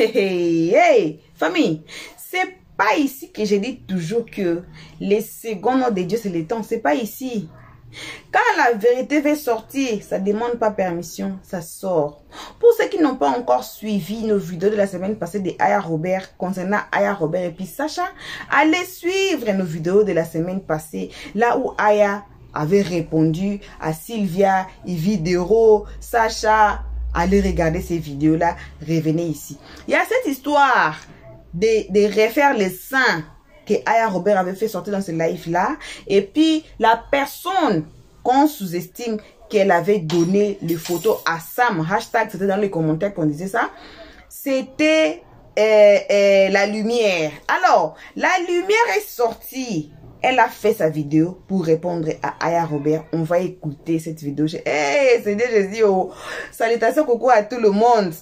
Hey, hey, famille, c'est pas ici que je dis toujours que les secondes noms de Dieu c'est le temps, c'est pas ici. Quand la vérité veut sortir, ça ne demande pas permission, ça sort. Pour ceux qui n'ont pas encore suivi nos vidéos de la semaine passée de Aya Robert, concernant Aya Robert et puis Sacha, allez suivre nos vidéos de la semaine passée, là où Aya avait répondu à Sylvia, Yves Dero, Sacha. Allez regarder ces vidéos-là, revenez ici. Il y a cette histoire de refaire les seins que Aya Robert avait fait sortir dans ce live-là. Et puis, la personne qu'on sous-estime qu'elle avait donné les photos à Sam, hashtag, c'était dans les commentaires qu'on disait ça, c'était la lumière. Alors, la lumière est sortie. Elle a fait sa vidéo pour répondre à Aya Robert. On va écouter cette vidéo. Hey, Seigneur Jésus, oh. Salutations, coucou à tout le monde.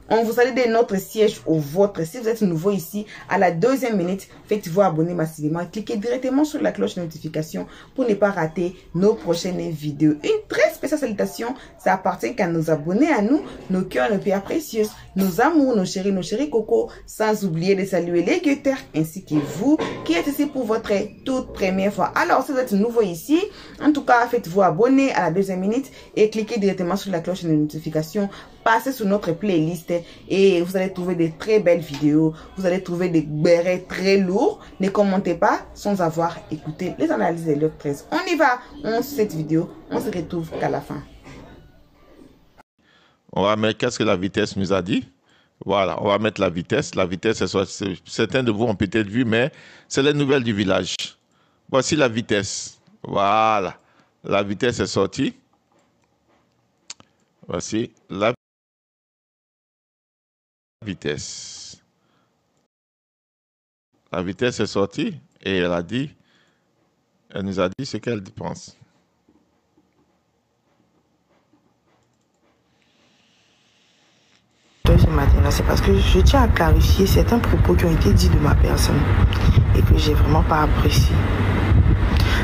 On vous salue de notre siège au vôtre. Si vous êtes nouveau ici, à la 2e minute, faites-vous abonner massivement. Cliquez directement sur la cloche de notification pour ne pas rater nos prochaines vidéos. Une très spéciale salutation, ça appartient qu'à nos abonnés, à nous, nos cœurs, nos pierres précieuses, nos amours, nos chéris coco, sans oublier de saluer les guetteurs ainsi que vous qui êtes ici pour votre toute première fois. Alors, si vous êtes nouveau ici, en tout cas, faites-vous abonner à la 2e minute et cliquez directement sur la cloche de notification. Passez sur notre playlist et vous allez trouver des très belles vidéos. Vous allez trouver des bérets très lourds. Ne commentez pas sans avoir écouté les analyses de l'heure 13. On y va, on suit cette vidéo. On se retrouve qu'à la fin. On va mettre qu'est-ce que la vitesse nous a dit. Voilà, on va mettre la vitesse. La vitesse, certains de vous ont peut-être vu, mais c'est les nouvelles du village. Voici la vitesse. Voilà, la vitesse est sortie. Voici la vitesse. La vitesse est sortie et elle nous a dit ce qu'elle pense. Ce matin-là, c'est parce que je tiens à clarifier certains propos qui ont été dits de ma personne et que j'ai vraiment pas apprécié.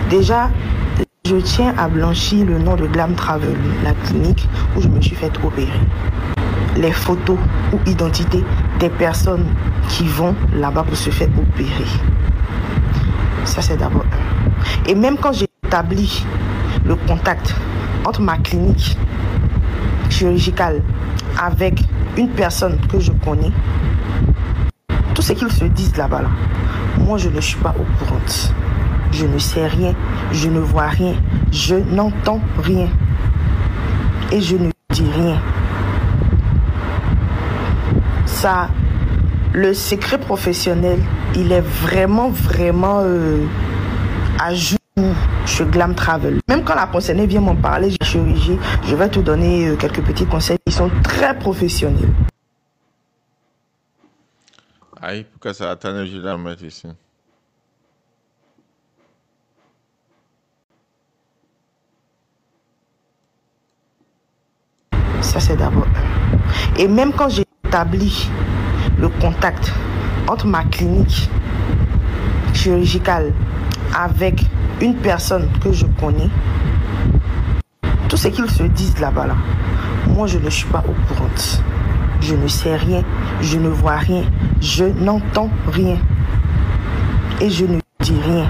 Déjà, je tiens à blanchir le nom de Glam Travel, la clinique où je me suis fait opérer. Les photos ou identités des personnes qui vont là-bas pour se faire opérer. Ça, c'est d'abord un. Et même quand j'ai établi le contact entre ma clinique chirurgicale avec une personne que je connais, tout ce qu'ils se disent là-bas, là, moi, je ne suis pas au courant. Je ne sais rien, je ne vois rien, je n'entends rien. Et je ne dis rien. Ça, le secret professionnel, il est vraiment à jour chez Glam Travel. Même quand la concernée vient m'en parler de chirurgie, je vais te donner quelques petits conseils. Ils sont très professionnels. Aïe, pourquoi ça attend, je dois mettre ici. Ça, c'est d'abord un. Et même quand j'ai établi le contact entre ma clinique chirurgicale avec une personne que je connais, tout ce qu'ils se disent là-bas, là, moi, je ne suis pas au courant. Je ne sais rien, je ne vois rien, je n'entends rien. Et je ne dis rien.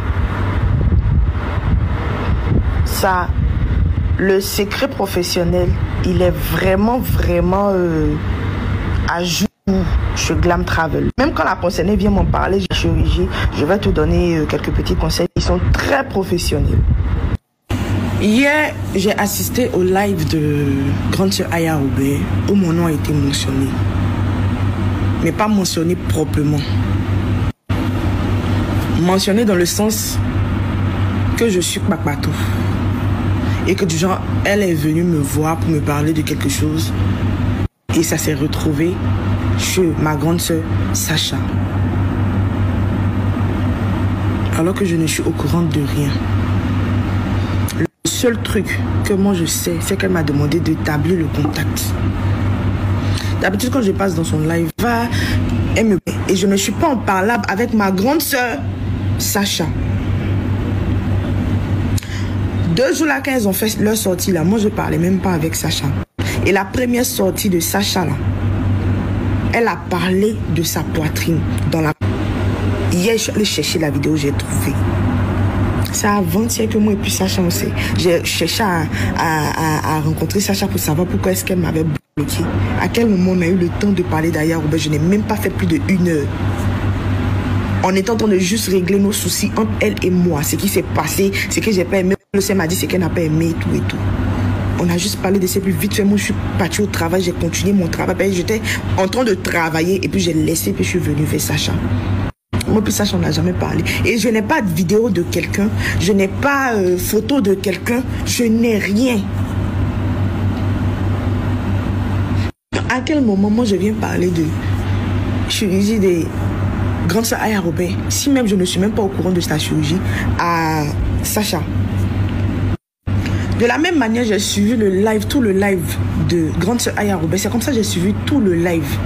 Ça, le secret professionnel, il est vraiment à jour chez Glam Travel. Même quand la concernée vient m'en parler de chirurgie, je vais te donner quelques petits conseils. Ils sont très professionnels. Hier, j'ai assisté au live de Grande Sœur Aya Robert où mon nom a été mentionné. Mais pas mentionné proprement. Mentionné dans le sens que je suis Kpakpatou. Et que du genre, elle est venue me voir pour me parler de quelque chose. Et ça s'est retrouvé chez ma grande sœur Sacha. Alors que je ne suis au courant de rien. Le seul truc que moi je sais, c'est qu'elle m'a demandé d'établir le contact. D'habitude, quand je passe dans son live, et je ne suis pas en parlable avec ma grande sœur Sacha. 2 jours là, quand elles ont fait leur sortie là, moi je parlais même pas avec Sacha. Et la première sortie de Sacha là, Elle a parlé de sa poitrine dans la... Hier, je suis allée chercher la vidéo, j'ai trouvé. C'est avant-hier que moi et puis Sacha, on sait. J'ai cherché à rencontrer Sacha pour savoir pourquoi est-ce qu'elle m'avait bloqué. À quel moment on a eu le temps de parler d'Aya Robert. Je n'ai même pas fait plus de 1 heure. On est en train de juste régler nos soucis entre elle et moi. Ce qui s'est passé, ce que j'ai pas aimé. Le C m'a dit ce qu'elle n'a pas aimé, tout et tout. On a juste parlé de ça, puis vite fait, moi je suis partie au travail, j'ai continué mon travail. J'étais en train de travailler et puis j'ai laissé, puis je suis venue vers Sacha. Moi puis Sacha, on n'a jamais parlé. Et je n'ai pas de vidéo de quelqu'un, je n'ai pas photo de quelqu'un, je n'ai rien. À quel moment, moi je viens parler de chirurgie des grandes sœurs Aya Robert, si même je ne suis même pas au courant de sa chirurgie, à Sacha. De la même manière, j'ai suivi le live, tout le live de grande sœur Aya Robert. C'est comme ça que j'ai suivi tout le live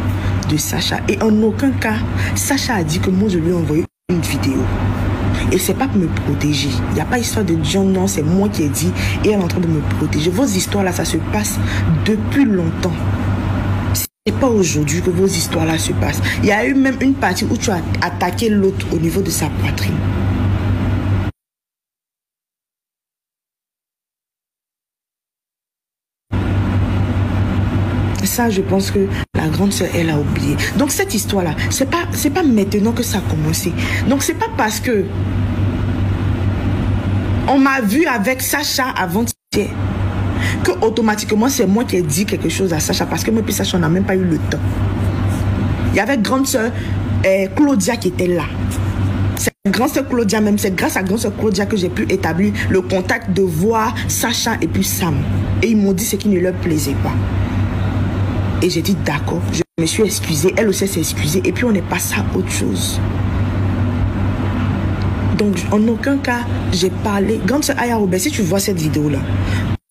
de Sacha. Et en aucun cas, Sacha a dit que moi, je lui ai envoyé une vidéo. Et c'est pas pour me protéger. Il n'y a pas histoire de John, non, c'est moi qui ai dit. Et elle est en train de me protéger. Vos histoires là, ça se passe depuis longtemps. C'est pas aujourd'hui que vos histoires là se passent. Il y a eu même une partie où tu as attaqué l'autre au niveau de sa poitrine. Ça, je pense que la grande sœur, elle a oublié. Donc cette histoire-là, c'est pas maintenant que ça a commencé. Donc c'est pas parce que on m'a vu avec Sacha avant-hier que automatiquement c'est moi qui ai dit quelque chose à Sacha, parce que moi et Sacha, on n'a même pas eu le temps. Il y avait grande sœur Claudia qui était là. C'est grâce à Claudia même, c'est grâce à grande sœur Claudia que j'ai pu établir le contact de voir Sacha et puis Sam. Et ils m'ont dit ce qui ne leur plaisait pas. Et j'ai dit d'accord, je me suis excusée, elle aussi s'est excusée, et puis on est passé à autre chose. Donc en aucun cas j'ai parlé, grande sœur Aya Robert, si tu vois cette vidéo là,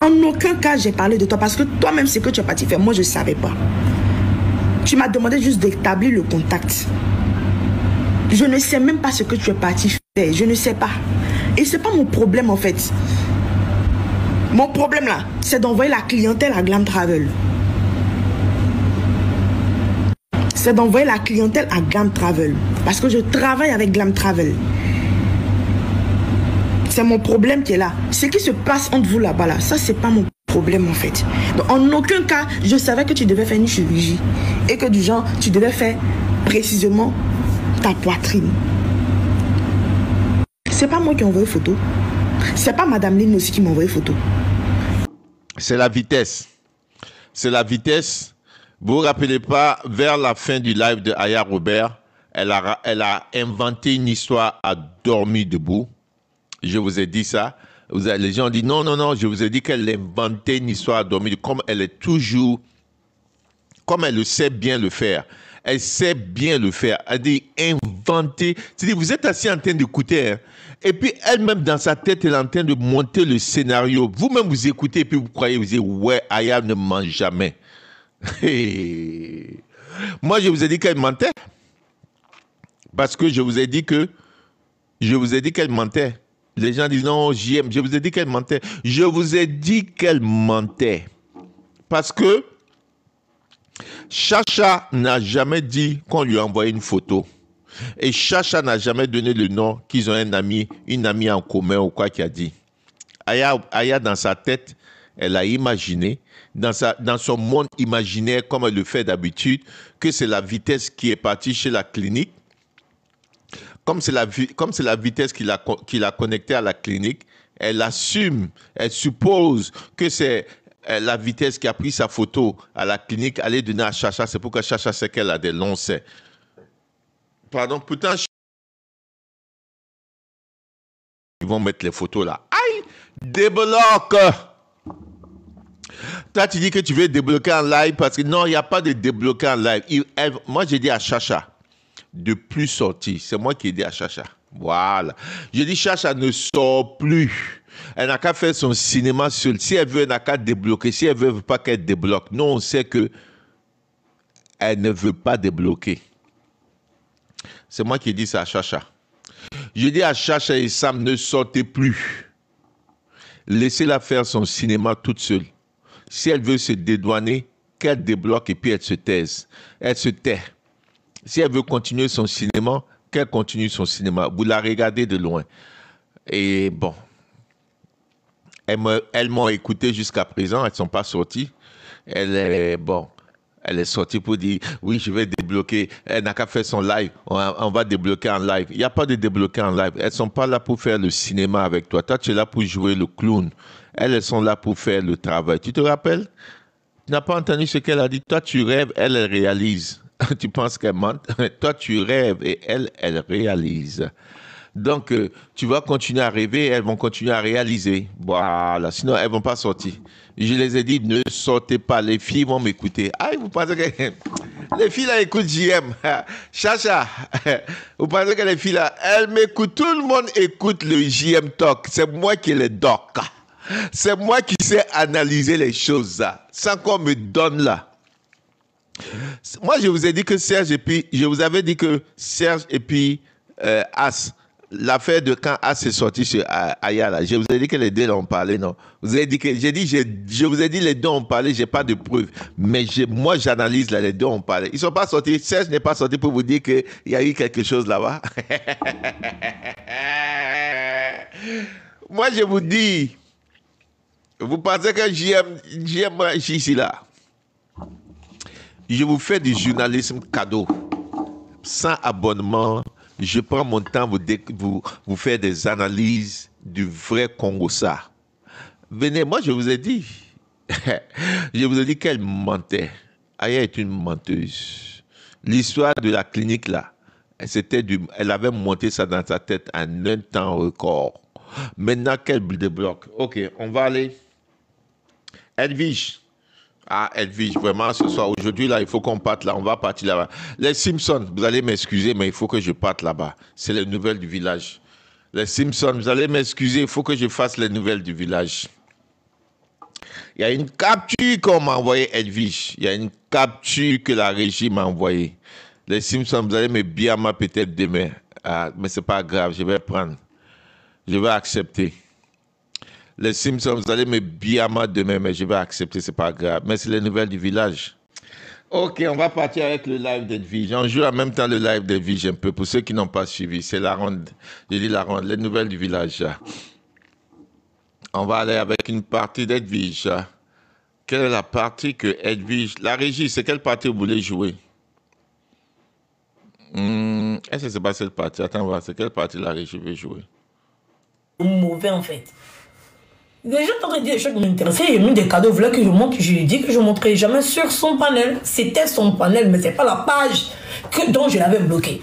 en aucun cas j'ai parlé de toi, parce que toi-même ce que tu as parti faire, moi je ne savais pas. Tu m'as demandé juste d'établir le contact. Je ne sais même pas ce que tu es parti faire, je ne sais pas. Et c'est pas mon problème en fait. Mon problème là, c'est d'envoyer la clientèle à Glam Travel. C'est d'envoyer la clientèle à Glam Travel. Parce que je travaille avec Glam Travel. C'est mon problème qui est là. Ce qui se passe entre vous là-bas, là, ça, c'est pas mon problème en fait. Donc, en aucun cas, je savais que tu devais faire une chirurgie. Et que du genre, tu devais faire précisément ta poitrine. C'est pas moi qui ai envoyé photo. C'est pas Madame Lynn aussi qui m'a envoyé photo. C'est la vitesse. C'est la vitesse. Vous vous rappelez pas, vers la fin du live de Aya Robert, elle a inventé une histoire à dormir debout. Je vous ai dit ça. Les gens ont dit non, non, non. Je vous ai dit qu'elle inventait une histoire à dormir debout. Comme elle est toujours, comme elle le sait bien le faire. Elle sait bien le faire. Elle dit inventer. C'est-à-dire, vous êtes assis en train d'écouter. Hein, et puis elle-même dans sa tête, elle est en train de monter le scénario. Vous-même vous écoutez et puis vous croyez, vous dites ouais, Aya ne ment jamais. Moi, je vous ai dit qu'elle mentait. Parce que je vous ai dit qu'elle mentait. Les gens disent non, j'aime. Je vous ai dit qu'elle mentait. Je vous ai dit qu'elle mentait. Parce que Chacha n'a jamais dit qu'on lui a envoyé une photo. Et Chacha n'a jamais donné le nom qu'ils ont une amie en commun ou quoi qui a dit. Aya dans sa tête, elle a imaginé, dans son monde imaginaire, comme elle le fait d'habitude, que c'est la vitesse qui est partie chez la clinique. Comme c'est la vitesse qui l'a connecté à la clinique, elle assume, elle suppose que c'est la vitesse qui a pris sa photo à la clinique, allait donner à Chacha. C'est pourquoi Chacha sait qu'elle a des longs seins. Pardon, pourtant, ils vont mettre les photos là. Aïe, débloque. Toi, tu dis que tu veux débloquer en live parce que non, il n'y a pas de débloquer en live. Moi, j'ai dit à Chacha de plus sortir. C'est moi qui ai dit à Chacha. Voilà. J'ai dit Chacha ne sort plus. Elle n'a qu'à faire son cinéma seule. Si elle veut, elle n'a qu'à débloquer. Si elle ne veut pas qu'elle débloque. Non, on sait que elle ne veut pas débloquer. C'est moi qui ai dit ça à Chacha. Je dis à Chacha et Sam, ne sortez plus. Laissez-la faire son cinéma toute seule. Si elle veut se dédouaner, qu'elle débloque et puis elle se taise. Elle se tait. Si elle veut continuer son cinéma, qu'elle continue son cinéma. Vous la regardez de loin. Et bon, elles m'ont écouté jusqu'à présent, elles ne sont pas sorties. Elle est sortie pour dire, oui, je vais débloquer. Elle n'a qu'à faire son live. On va débloquer en live. Il n'y a pas de débloquer en live. Elles ne sont pas là pour faire le cinéma avec toi. Toi, tu es là pour jouer le clown. Elles sont là pour faire le travail. Tu te rappelles? Tu n'as pas entendu ce qu'elle a dit. Toi, tu rêves, elle réalise. Tu penses qu'elle ment. Toi, tu rêves et elle réalise. Donc, tu vas continuer à rêver, elles vont continuer à réaliser. Voilà, sinon elles ne vont pas sortir. Je les ai dit, ne sortez pas, les filles vont m'écouter. Ah, vous pensez que les filles là écoutent JM. Chacha, vous pensez que les filles là, elles m'écoutent, tout le monde écoute le JM Talk. C'est moi qui les doc. C'est moi qui sais analyser les choses sans qu'on me donne là. Moi, je vous ai dit que Serge et puis, je vous avais dit que Serge et puis As, l'affaire de quand As est sorti chez Aya, là, je vous ai dit que les deux ont parlé, non? Vous avez dit que, je vous ai dit les deux ont parlé, j'ai pas de preuves. Mais moi, j'analyse là, les deux ont parlé. Ils sont pas sortis, Serge n'est pas sorti pour vous dire qu'il y a eu quelque chose là-bas. Moi, je vous dis, vous pensez que j'aime ici là? Je vous fais du journalisme cadeau, sans abonnement. Je prends mon temps vous faire des analyses du vrai Congo-ça. Venez, moi je vous ai dit. Je vous ai dit qu'elle mentait. Aya est une menteuse. L'histoire de la clinique là, elle avait monté ça dans sa tête en un temps record. Maintenant qu'elle débloque. Ok, on va aller. Edwige. Ah, Edwige, vraiment, ce soir, aujourd'hui, là, il faut qu'on parte là. On va partir là-bas. Les Simpsons, vous allez m'excuser, mais il faut que je parte là-bas. C'est les nouvelles du village. Les Simpsons, vous allez m'excuser, il faut que je fasse les nouvelles du village. Il y a une capture qu'on m'a envoyée, Edwige. Il y a une capture que la régie m'a envoyée. Les Simpsons, vous allez me bien peut-être demain. Ah, mais c'est pas grave, je vais prendre. Je vais accepter. Les Simpsons, vous allez me bien demain, mais je vais accepter, c'est pas grave. Mais c'est les nouvelles du village. Ok, on va partir avec le live d'Edwige. On joue en même temps le live d'Edwige un peu. Pour ceux qui n'ont pas suivi, c'est la ronde. Je dis la ronde, les nouvelles du village. On va aller avec une partie d'Edwige. Quelle est la partie que Edwige... La régie, c'est quelle partie vous voulez jouer? Est-ce que c'est pas cette partie? Attends, voir, c'est quelle partie la régie veut jouer? Mauvais en fait. Déjà, t'aurais dit des choses qui m'intéressaient, il y a mis des cadeaux, voilà que je montre, je lui ai dit que je ne montrerai jamais sur son panel. C'était son panel, mais c'est pas la page dont je l'avais bloqué.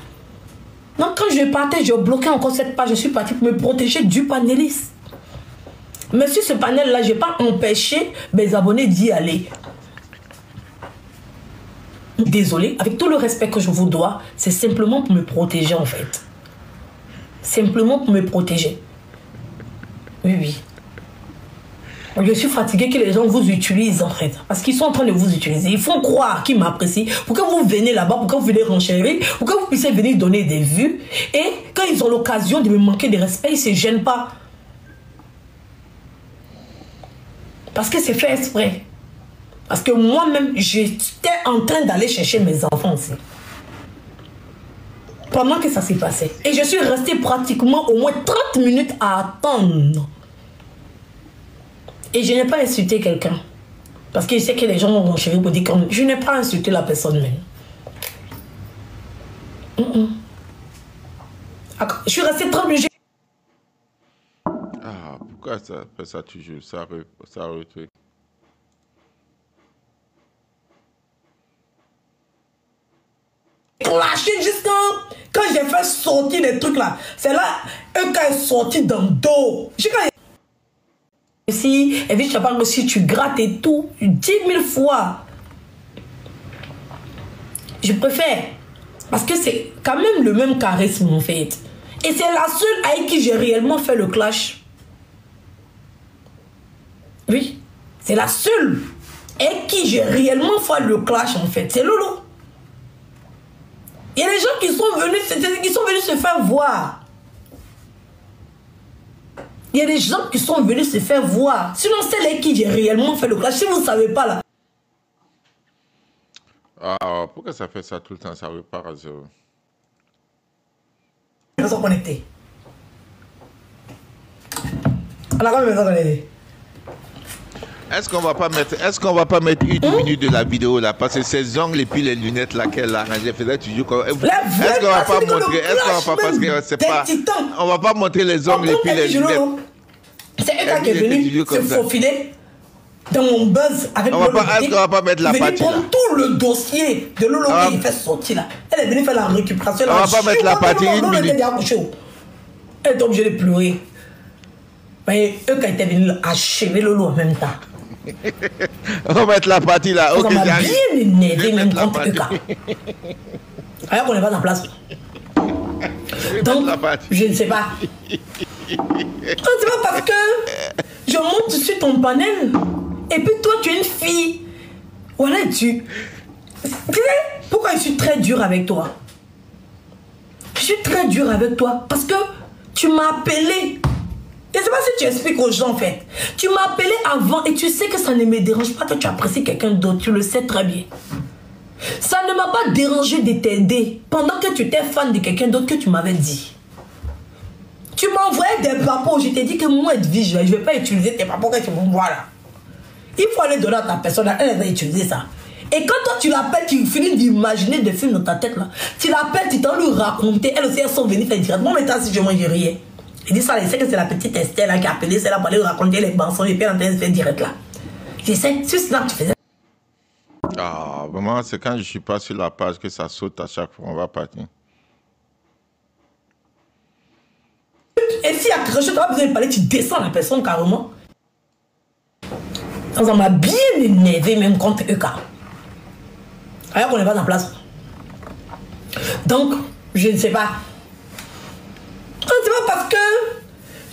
Donc quand je partais, j'ai bloqué encore cette page, je suis parti pour me protéger du panéliste. Mais sur ce panel-là, je n'ai pas empêché mes abonnés d'y aller. Désolé, avec tout le respect que je vous dois, c'est simplement pour me protéger en fait. Simplement pour me protéger. Oui, oui. Je suis fatiguée que les gens vous utilisent en fait. Parce qu'ils sont en train de vous utiliser. Ils font croire qu'ils m'apprécient. Pour que vous venez là-bas, pour que vous venez renchérir, pour que vous puissiez venir donner des vues. Et quand ils ont l'occasion de me manquer de respect, ils ne se gênent pas. Parce que c'est fait exprès. Parce que moi-même, j'étais en train d'aller chercher mes enfants aussi. Pendant que ça s'est passé. Et je suis restée pratiquement au moins 30 minutes à attendre. Et je n'ai pas insulté quelqu'un. Parce que je sais que les gens vont chérir pour dire que je n'ai pas insulté la personne même. Je suis restée 30 minutes. Ah, pourquoi ça fait ça toujours? Ça retrouve. Lâché juste quand j'ai fait sortir les trucs là. C'est là, un cas est sorti dans le dos. Si, et puis, si tu grattes et tout, 10 000 fois. Je préfère. Parce que c'est quand même le même charisme en fait. Et c'est la seule avec qui j'ai réellement fait le clash. Oui, c'est la seule avec qui j'ai réellement fait le clash en fait. C'est Lolo. Il y a des gens qui sont venus se faire voir. Il y a des gens qui sont venus se faire voir. Sinon, c'est avec qui j'ai réellement fait le clash. Si vous ne savez pas là. Ah, pourquoi ça fait ça tout le temps? Ça repart à zéro. Ils sont connectés. On a quand même connectés. Est-ce qu'on va pas mettre une minute de la vidéo là? Parce que ses ongles et puis les lunettes là qu'elle a arrangé faisait toujours comme. Est-ce qu'on va pas montrer? Est-ce qu'on va pas, parce que c'est pas. On va pas montrer les ongles et puis les lunettes. C'est un qui est venu se faufiler dans mon buzz avec Lolo. Est-ce qu'on va pas mettre la partie là? Tout le dossier de Lolo qui fait sortir là. Elle est venue faire la récupération. On va pas mettre la partie une minute. Elle est obligée de pleurer. Mais eux qui étaient venus achever Lolo en même temps. On va mettre la partie là. Ok, ça m'a bien énervé même contre eux. Alors qu'on n'est pas en place. Donc, je ne sais pas. C'est pas parce que je monte sur ton panel et puis toi tu es une fille. Voilà, tu sais pourquoi je suis très dur avec toi? Je suis très dur avec toi parce que tu m'as appelé. Je ne sais pas si tu expliques aux gens en fait. Tu m'as appelé avant et tu sais que ça ne me dérange pas que tu apprécies quelqu'un d'autre. Tu le sais très bien. Ça ne m'a pas dérangé de t'aider pendant que tu étais fan de quelqu'un d'autre que tu m'avais dit. Tu m'envoyais des papos. Je t'ai dit que moi, Edwige, je ne vais pas utiliser tes papos que tu m'envoies là. Il faut aller donner à ta personne. Elle va utiliser ça. Et quand toi tu l'appelles, tu finis d'imaginer des films dans ta tête là. Tu l'appelles, tu t'en lui raconter. Elle aussi, elles sont venues faire directement. Mais si je mange rien. Il dit ça, il sait que c'est la petite Estelle là, qui a appelé, c'est là pour aller raconter les bansons et puis en train de faire direct là. Je sais, sur Snap, tu faisais. Ah, vraiment, c'est quand je suis pas sur la page que ça saute à chaque fois. On va partir. Et si à quelque chose, tu n'as pas besoin de parler, tu descends la personne carrément. Ça m'a bien énervé même contre eux car. Alors qu'on n'est pas en place. Donc, je ne sais pas. C'est pas parce que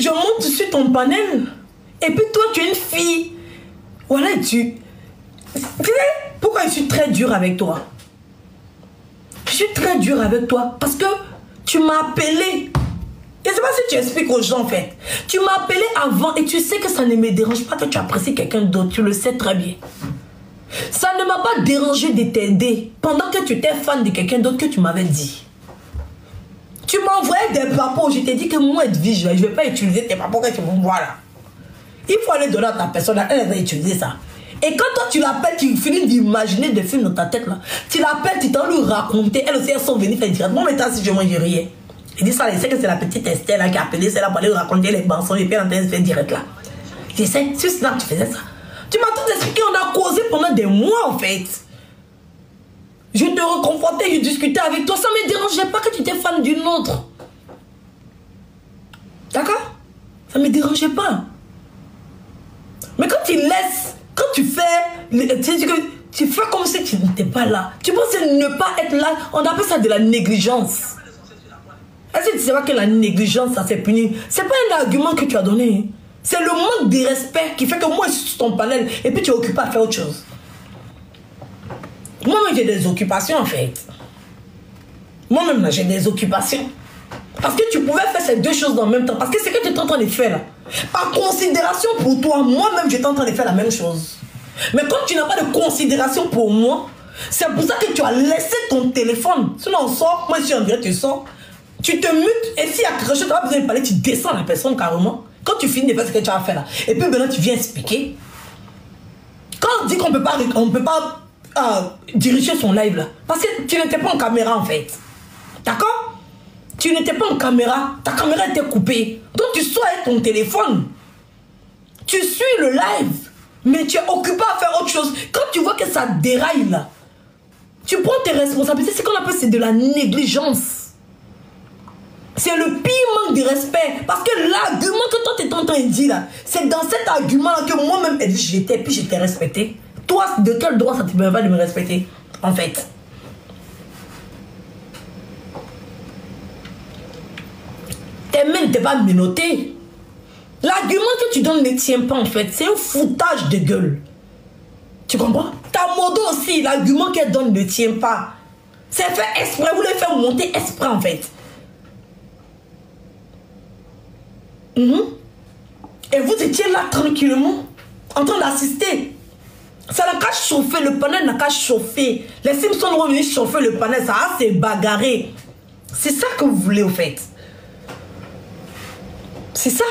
je monte sur ton panel et puis toi tu es une fille. Voilà, tu sais pourquoi je suis très dur avec toi? Je suis très dur avec toi parce que tu m'as appelé. Je ne sais pas si tu expliques aux gens en fait. Tu m'as appelé avant et tu sais que ça ne me dérange pas que tu apprécies quelqu'un d'autre. Tu le sais très bien. Ça ne m'a pas dérangé de t'aider pendant que tu étais fan de quelqu'un d'autre que tu m'avais dit. Tu m'envoyais des papos. Je t'ai dit que moi, Edwige, je ne vais pas utiliser tes papos que tu m'envoies là. Il faut aller donner à ta personne. Elle va utiliser ça. Et quand toi tu l'appelles, tu finis d'imaginer des films dans ta tête là. Tu l'appelles, tu t'en lui raconter. Elle aussi, elles sont venues faire directement. Mais si je mange rien. Il dit ça, il sait que c'est la petite Estelle là, qui a appelé, c'est là pour aller raconter les bansons et puis en train de faire direct là. Je sais, sur Snap, tu faisais ça. Tu m'as tout expliqué, on a causé pendant des mois en fait. Je te reconfortais, je discutais avec toi. Ça ne me dérangeait pas que tu étais fan d'une autre. D'accord? Ça ne me dérangeait pas. Mais quand tu laisses, quand tu fais, tu fais comme si tu n'étais pas là. Tu penses ne pas être là, on appelle ça de la négligence. Est-ce que tu sais pas que la négligence, ça s'est puni? C'est pas un argument que tu as donné. C'est le manque de respect qui fait que moi je suis sur ton panel et puis tu es occupé à faire autre chose. Moi-même j'ai des occupations en fait. Moi-même j'ai des occupations. Parce que tu pouvais faire ces deux choses en même temps. Parce que c'est ce que tu es en train de faire là. Par considération pour toi, moi-même j'étais en train de faire la même chose. Mais quand tu n'as pas de considération pour moi, c'est pour ça que tu as laissé ton téléphone. Sinon on sort, moi je suis en direct, tu sors. Tu te mutes et s'il y a quelque chose, tu n'as pas besoin de parler, tu descends la personne carrément. Quand tu finis de faire ce que tu as fait là. Et puis maintenant tu viens expliquer. Quand on dit qu'on ne peut pas diriger son live là. Parce que tu n'étais pas en caméra en fait. D'accord? Tu n'étais pas en caméra. Ta caméra était coupée. Donc tu sors avec ton téléphone. Tu suis le live. Mais tu es occupé à faire autre chose. Quand tu vois que ça déraille là, tu prends tes responsabilités. C'est ce qu'on appelle, c'est de la négligence. C'est le pire manque de respect. Parce que l'argument que toi tu es en train de dire là, c'est dans cet argument là que moi-même j'étais, puis j'étais respecté. Toi, de quel droit ça te permet pas de me respecter, en fait? Tes mains n'étaient pas menottées. L'argument que tu donnes ne tient pas, en fait. C'est un foutage de gueule. Tu comprends? Ta modo aussi, l'argument qu'elle donne ne tient pas. C'est fait exprès. Vous voulez faire monter exprès, en fait. Et vous étiez là tranquillement, en train d'assister. Ça n'a qu'à chauffer, le panel n'a qu'à chauffer. Les Simpsons vont venir chauffer le panel, ça va se bagarrer. C'est ça que vous voulez au fait. C'est ça.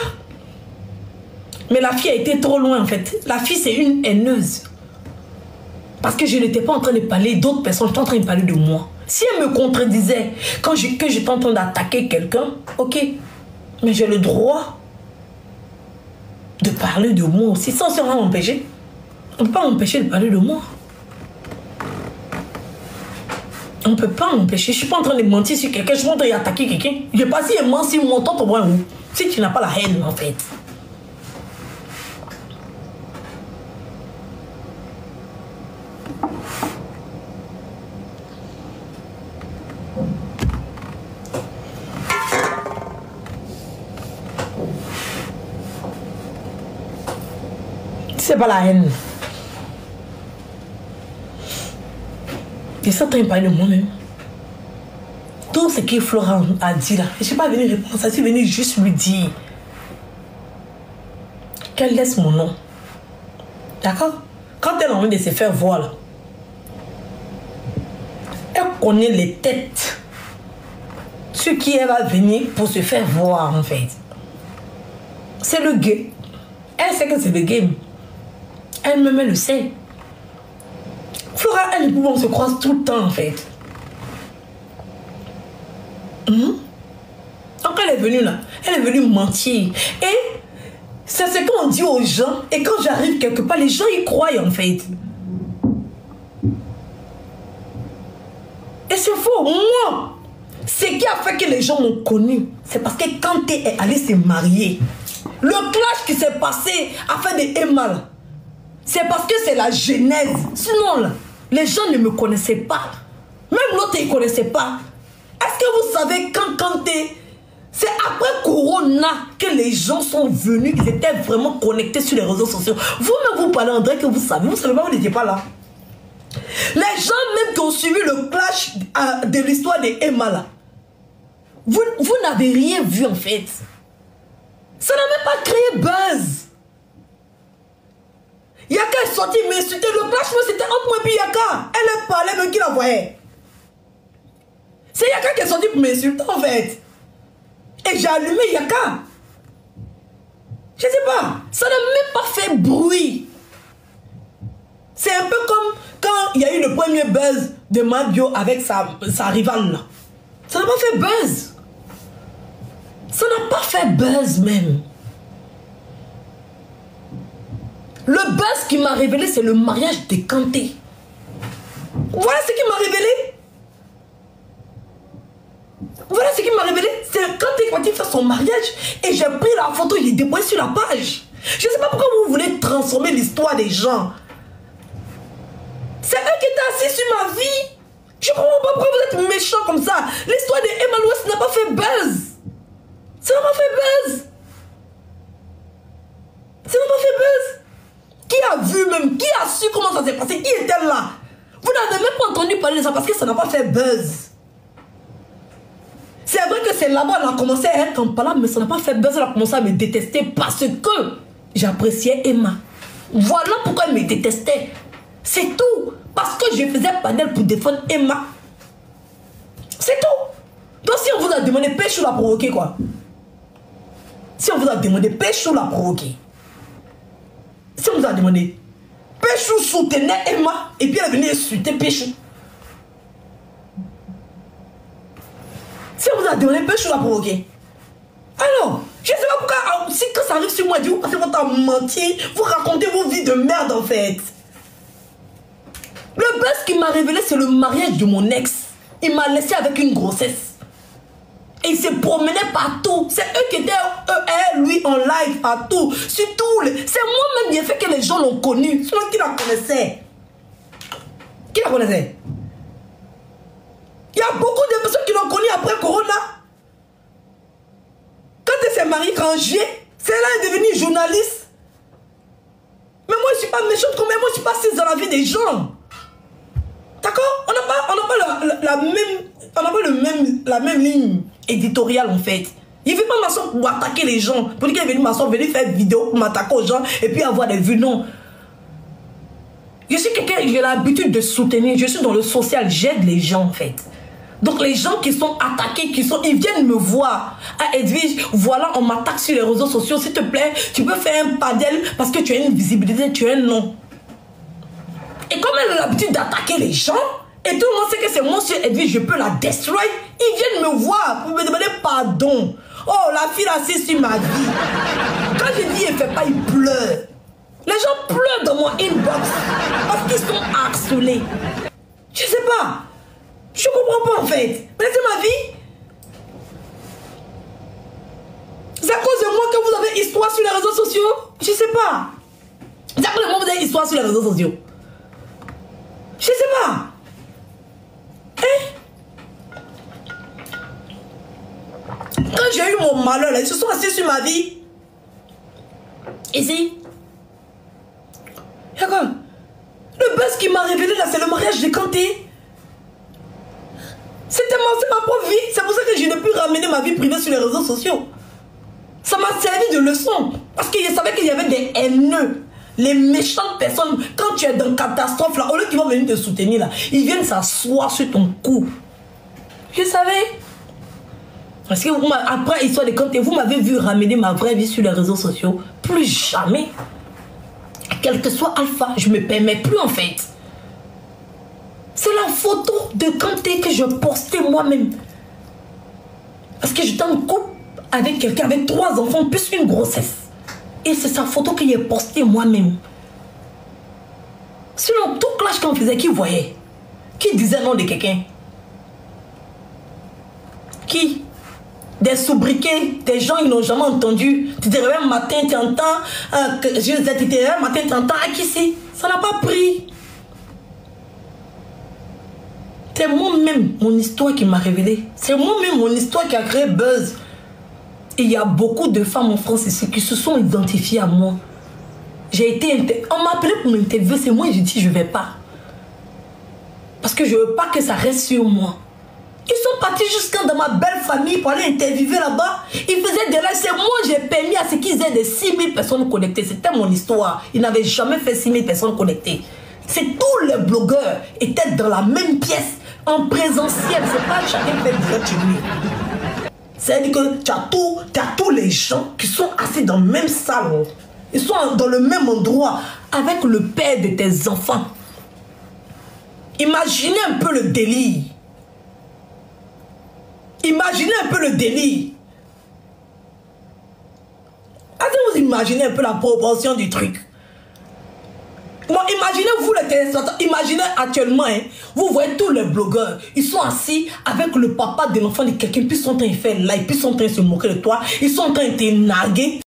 Mais la fille a été trop loin en fait. La fille c'est une haineuse. Parce que je n'étais pas en train de parler d'autres personnes, j'étais en train de parler de moi. Si elle me contredisait que j'étais en train d'attaquer quelqu'un, ok. Mais j'ai le droit de parler de moi aussi, sans se m'empêcher. On ne peut pas m'empêcher de parler de moi. On ne peut pas m'empêcher. Je ne suis pas en train de mentir sur quelqu'un, je suis pas en train d'attaquer quelqu'un. Je ne sais pas si elle ment, si elle m'entend, au moins où. Si tu n'as pas la haine en fait. C'est pas la haine. Et ça, tu parles de moi-même. Tout ce que Florent a dit là, je ne suis pas venu répondre, ça, je suis venu juste lui dire qu'elle laisse mon nom. D'accord? Quand elle a envie de se faire voir là, elle connaît les têtes sur qui elle va venir pour se faire voir en fait. C'est le game. Elle sait que c'est le game. Elle-même elle le sait. Flora, elle et on se croise tout le temps en fait. Donc elle est venue là, elle est venue mentir. Et c'est ce qu'on dit aux gens. Et quand j'arrive quelque part, les gens y croient en fait. Et c'est faux. Moi, ce qui a fait que les gens m'ont connu, c'est parce que quand elle est allée se marier, le clash qui s'est passé à faire des Emma là, c'est parce que c'est la genèse. Sinon, là, les gens ne me connaissaient pas. Même l'autre, ils ne connaissaient pas. Est-ce que vous savez quand c'est après Corona que les gens sont venus, ils étaient vraiment connectés sur les réseaux sociaux. Vous-même, vous parlez, André, que vous savez pas, vous n'étiez pas là. Les gens même qui ont suivi le clash de l'histoire des Emma là, vous n'avez rien vu en fait. Ça n'a même pas créé buzz. Yaka est sorti m'insulter. Le clash, c'était entre moi et puis Yaka. Elle parlait même qui la voyait. C'est Yaka qui est sorti pour m'insulter en fait. Et j'ai allumé Yaka. Je sais pas. Ça n'a même pas fait bruit. C'est un peu comme quand il y a eu le premier buzz de Mabio avec sa rivale là. Ça n'a pas fait buzz. Ça n'a pas fait buzz même. Le buzz qui m'a révélé, c'est le mariage de Kanté. Voilà ce qui m'a révélé. Voilà ce qui m'a révélé. C'est Kanté qui a fait son mariage. Et j'ai pris la photo, il est déployé sur la page. Je ne sais pas pourquoi vous voulez transformer l'histoire des gens. C'est eux qui étaient assis sur ma vie. Je ne comprends pas pourquoi vous êtes méchants comme ça. L'histoire d'Emmanuel n'a pas fait buzz. Ça n'a pas fait buzz. Ça n'a pas fait buzz. Qui a vu même? Qui a su comment ça s'est passé? Qui était là? Vous n'avez même pas entendu parler de ça parce que ça n'a pas fait buzz. C'est vrai que c'est là-bas qu'on a commencé à être en parlant, mais ça n'a pas fait buzz. Elle a commencé à me détester parce que j'appréciais Emma. Voilà pourquoi elle me détestait. C'est tout. Parce que je faisais panel pour défendre Emma. C'est tout. Donc si on vous a demandé, Péchou l'a provoqué quoi? Si on vous a demandé, Péchou l'a provoqué. Si on vous a demandé, Péchou soutenait Emma et puis elle est venue insulter Péchou. Si on vous a demandé, Péchou l'a provoqué. Alors, je ne sais pas pourquoi, si quand ça arrive sur moi, vous passez votre temps à mentir, vous racontez vos vies de merde en fait. Le buzz qui m'a révélé, c'est le mariage de mon ex. Il m'a laissé avec une grossesse. Et il se promenait partout. C'est eux qui étaient, lui, en live partout. Surtout, c'est moi-même qui ai fait que les gens l'ont connu. C'est moi qui la connaissais. Qui la connaissait? Il y a beaucoup de personnes qui l'ont connu après Corona. Quand elle s'est mariée en juillet, c'est là qu'elle est devenue journaliste. Mais moi, je ne suis pas méchante comme elle. Moi, je ne suis pas assise dans la vie des gens. D'accord? On n'a pas la même ligne éditoriale en fait. Il ne veut pas m'asseoir pour attaquer les gens. Pour dire qu'il est venu m'asseoir, venir faire une vidéo pour m'attaquer aux gens et puis avoir des vues. Non. Je suis quelqu'un, j'ai l'habitude de soutenir. Je suis dans le social, j'aide les gens en fait. Donc les gens qui sont attaqués, ils viennent me voir. Ah Edwige, voilà, on m'attaque sur les réseaux sociaux. S'il te plaît, tu peux faire un padel parce que tu as une visibilité, tu as un nom. Et comme elle a l'habitude d'attaquer les gens, et tout le monde sait que c'est moi sur Edwige, je peux la destroy. Ils viennent me voir pour me demander pardon. Oh, la fille assise sur ma vie. Quand je dis elle fait pas, il pleure. Les gens pleurent dans mon inbox parce qu'ils sont harcelés. Je sais pas. Je comprends pas en fait. Mais c'est ma vie. C'est à cause de moi que vous avez histoire sur les réseaux sociaux. Je sais pas. C'est à cause de moi que vous avez histoire sur les réseaux sociaux. Je sais pas. Hein? Quand j'ai eu mon malheur, là, ils se sont assis sur ma vie. Ici. D'accord. Le buzz qui m'a révélé là, c'est le mariage de Kanté. C'est ma propre vie. C'est pour ça que je n'ai plus ramené ma vie privée sur les réseaux sociaux. Ça m'a servi de leçon. Parce que je savais qu'il y avait des haineux. Les méchantes personnes, quand tu es dans une catastrophe là, au lieu qu'ils vont venir te soutenir là, ils viennent s'asseoir sur ton cou. Je savais. Parce que après histoire de Kanté, vous m'avez vu ramener ma vraie vie sur les réseaux sociaux. Plus jamais. Quel que soit Alpha, je ne me permets plus en fait. C'est la photo de Kanté que je postais moi-même. Parce que j'étais en couple avec quelqu'un avec 3 enfants, plus une grossesse. Et c'est sa photo que j'ai postée moi-même. Sinon, tout clash qu'on faisait, qui voyait? Qui disait le nom de quelqu'un? Qui? Des sobriquets, des gens ils n'ont jamais entendu. Tu te réveilles un matin, tu entends. Tu te réveilles un matin, tu entends. Ah, qui c'est? Ça n'a pas pris. C'est moi-même, mon histoire qui m'a révélé. C'est moi-même, mon histoire qui a créé buzz. Et il y a beaucoup de femmes en France ici qui se sont identifiées à moi. J'ai été... On m'a appelé pour m'interviewer, c'est moi, j'ai dit je ne vais pas. Parce que je ne veux pas que ça reste sur moi. Ils sont partis jusqu'à dans ma belle famille pour aller interviewer là-bas. Ils faisaient des lives. C'est moi, j'ai permis à ce qu'ils aient des 6000 personnes connectées. C'était mon histoire. Ils n'avaient jamais fait 6000 personnes connectées. C'est tous les blogueurs étaient dans la même pièce, en présentiel. C'est pas chacun fait direct chez lui. C'est-à-dire que tu as tous les gens qui sont assis dans le même salon. Ils sont dans le même endroit avec le père de tes enfants. Imaginez un peu le délire. Imaginez un peu le délire. Est-ce que vous imaginez un peu la proportion du truc? Bon, imaginez-vous les téléspectateurs, imaginez actuellement, hein, vous voyez tous les blogueurs, ils sont assis avec le papa de l'enfant de quelqu'un, puis ils sont en train de faire live, puis ils sont en train de se moquer de toi, ils sont en train de te narguer.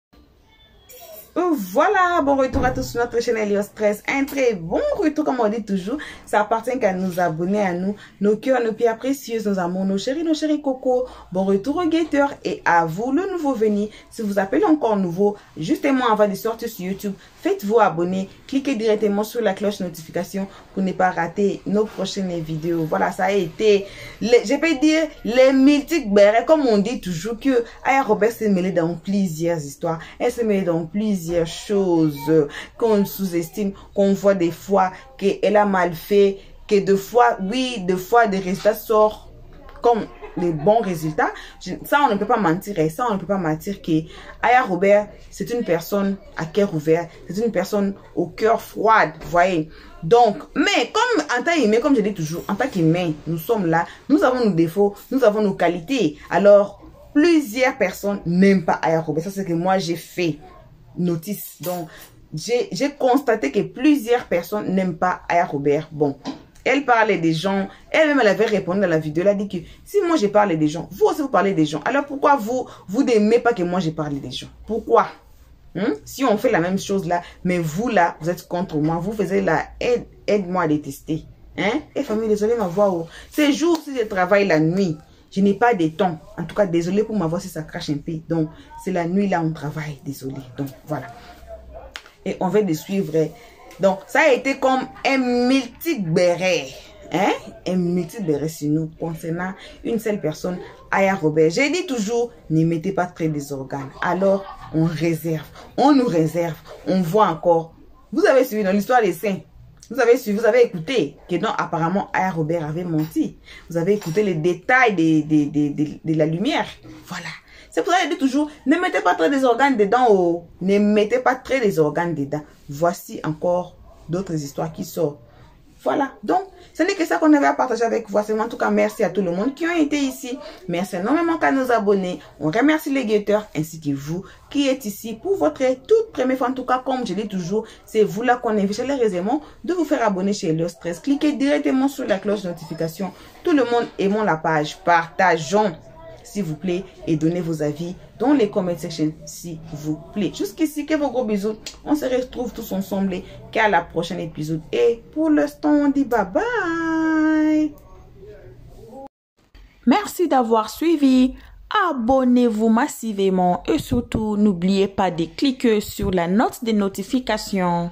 Voilà, bon retour à tous sur notre chaîne Elios Stress. Un très bon retour, comme on dit toujours. Ça appartient qu'à nous abonner à nous, nos cœurs, nos pierres précieuses, nos amours, nos chéris coco. Bon retour aux guetteurs et à vous, le nouveau venu. Si vous appelez encore nouveau, justement avant de sortir sur YouTube, faites-vous abonner. Cliquez directement sur la cloche notification pour ne pas rater nos prochaines vidéos. Voilà, ça a été, je peux dire, les mythiques bérets, comme on dit toujours que Aya Robert s'est mêlée dans plusieurs histoires. Elle s'est mêlée dans plusieurs choses qu'on sous-estime, qu'on voit des fois qu'elle a mal fait, que des fois, oui, des fois des résultats sortent comme les bons résultats. Ça, on ne peut pas mentir. Et ça, on ne peut pas mentir que Aya Robert, c'est une personne à cœur ouvert. C'est une personne au cœur froid, vous voyez. Donc, mais comme en tant qu'humain, comme je dis toujours, en tant qu'humain, nous sommes là, nous avons nos défauts, nous avons nos qualités. Alors, plusieurs personnes n'aiment pas Aya Robert. Ça, c'est que moi, j'ai fait notice. Donc, j'ai constaté que plusieurs personnes n'aiment pas Aya Robert. Bon, elle parlait des gens. Elle-même, elle avait répondu dans la vidéo. Elle a dit que si moi, j'ai parlé des gens, vous aussi, vous parlez des gens. Alors, pourquoi vous n'aimez pas que moi, j'ai parlé des gens? Pourquoi? Si on fait la même chose là, mais vous là, vous êtes contre moi. Vous faisiez la aide-moi à détester. Et famille, désolé ma voix. Oh. Ces jours, si je travaille la nuit, je n'ai pas de temps. En tout cas, désolé pour ma voix si ça crache un peu. Donc, c'est la nuit là, on travaille. Désolé. Donc, voilà. Et on va de suivre. Donc, ça a été comme un mythique béret. Un mythique béret sur nous concernant une seule personne, Aya Robert. J'ai dit toujours, ne mettez pas près des organes. Alors, on réserve. On nous réserve. On voit encore. Vous avez suivi dans l'histoire des saints. Vous avez suivi, vous avez écouté que non, apparemment, Aya Robert avait menti. Vous avez écouté les détails de la lumière. Voilà. C'est pour ça que je dis toujours, ne mettez pas trop des organes dedans. Oh. Ne mettez pas très des organes dedans. Voici encore d'autres histoires qui sortent. Voilà. Donc, ce n'est que ça qu'on avait à partager avec vous. En tout cas, merci à tout le monde qui ont été ici. Merci énormément à nos abonnés. On remercie les guetteurs ainsi que vous qui êtes ici pour votre toute première fois. En tout cas, comme je dis toujours, c'est vous là qu'on invite chaleureusement de vous faire abonner chez Hello Stress. Cliquez directement sur la cloche de notification. Tout le monde aimons la page. Partageons, s'il vous plaît, et donnez vos avis dans les comment sections, s'il vous plaît. Jusqu'ici, que vos gros bisous. On se retrouve tous ensemble qu'à la prochaine épisode. Et pour l'instant, on dit bye bye. Merci d'avoir suivi. Abonnez-vous massivement et surtout, n'oubliez pas de cliquer sur la note de notification.